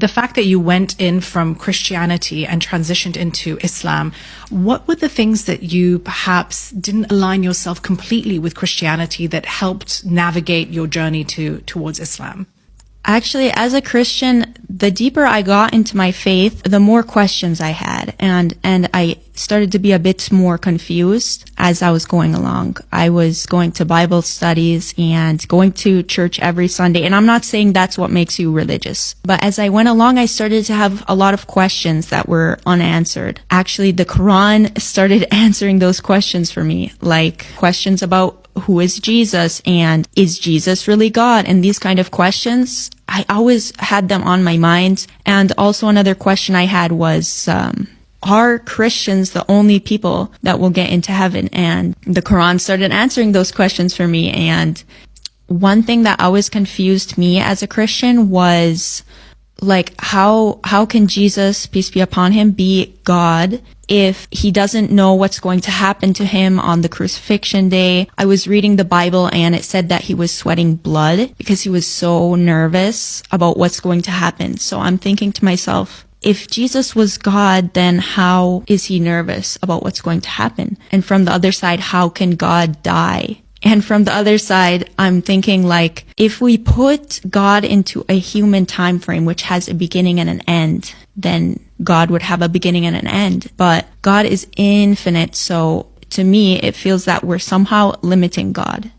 the fact that you went in from Christianity and transitioned into Islam, what were the things that you perhaps didn't align yourself completely with Christianity that helped navigate your journey towards Islam? Actually, as a Christian, the deeper I got into my faith, the more questions I had, and I started to be a bit more confused as I was going along. I was going to Bible studies and going to church every Sunday, and I'm not saying that's what makes you religious, but as I went along, I started to have a lot of questions that were unanswered. Actually, the Quran started answering those questions for me, like questions about who is Jesus and is Jesus really God? And these kind of questions, I always had them on my mind. And also another question I had was, are Christians the only people that will get into heaven? And the Quran started answering those questions for me. And one thing that always confused me as a Christian was, like, how can Jesus, peace be upon him, be God if he doesn't know what's going to happen to him on the crucifixion day? I was reading the Bible and it said that he was sweating blood because he was so nervous about what's going to happen. So I'm thinking to myself, if Jesus was God, then how is he nervous about what's going to happen? And from the other side, how can God die? And from the other side, I'm thinking, like, if we put God into a human time frame, which has a beginning and an end, then God would have a beginning and an end. But God is infinite, so to me, it feels that we're somehow limiting God.